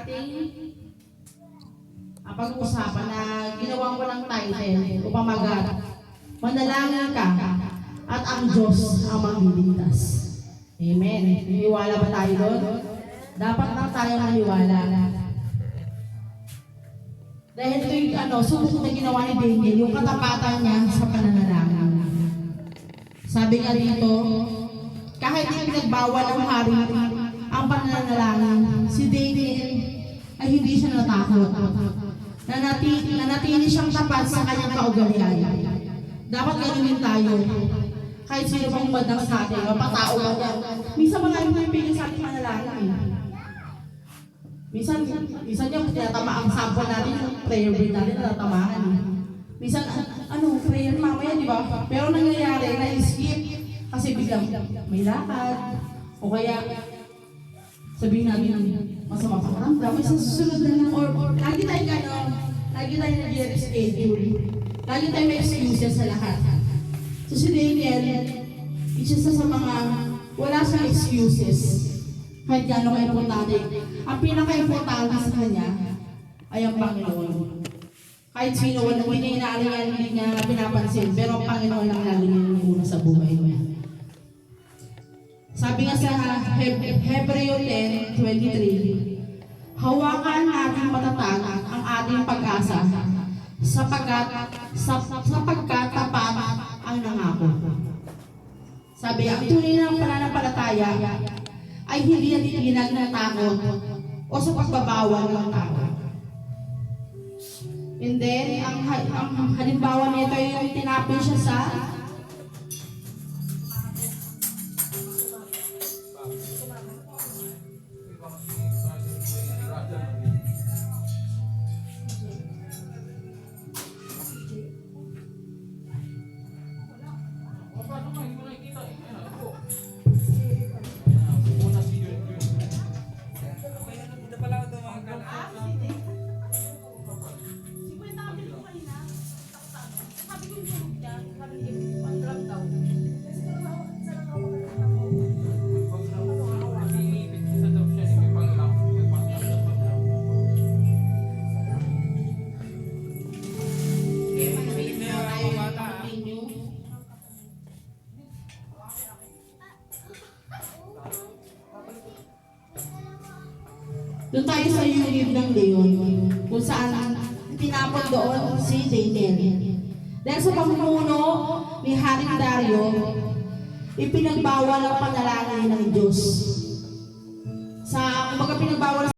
ating pag-uusapan na ginawa ko ng title o pamagat, manalangin ka at ang Diyos ang magliligtas. Amen. Niniwala ba tayo doon? Dapat lang tayo maniwala. Dahil ito yung subok na ginawa ni Daniel, yung katapatan niya sa pananalangin. Sabi nga dito, kahit pinagbawal ng hari ang pananalangin, si Daniel ay hindi siya natakot. Nanatili siyang tapat sa kanyang kaugalian. Dapat ganunin tayo. Kahit sino pang bandang sa atin, mapatao ba yan? Minsan mga yung pili sa ating manalangin. Minsan yung tinatama ang sample natin, yung prayer break natin, natatamaan. Minsan, prayer mamaya, di ba? Pero nangyayari, na-skip. Kasi biglang may lakad. O kaya, sabihin natin, masama pakiramdam, may susunod na lang. Or lagi tayo nag-reschedule. Lagi tayo may excuses sa lahat. So si Daniel, isa sa mga wala siyang excuses. Kahit gano'ng importante. Ang pinaka-importante sa kanya ay ang Panginoon. Kahit sino, hindi niya inaalingan, hindi niya pinapansin. Pero ang Panginoon lang lagi niya una sa buhay niya. Sabi nga sa Hebreo 10:23, hawakan natin matatag ang ating pag-asa sapagkat tapat ang nangako. Sabi, ang tunay ng pananampalataya ay hindi natitinag ng takot o sa pagbabawal ng tao. And then, ang halimbawa nito ay yung tinapon siya sa doon tayo sa Yulib ng Leon, kung saan tinapon doon si Daniel. Dahil sa pamumuno ni Haring Dario, ipinagbawal ang panalangin ng Diyos. Pinagbawal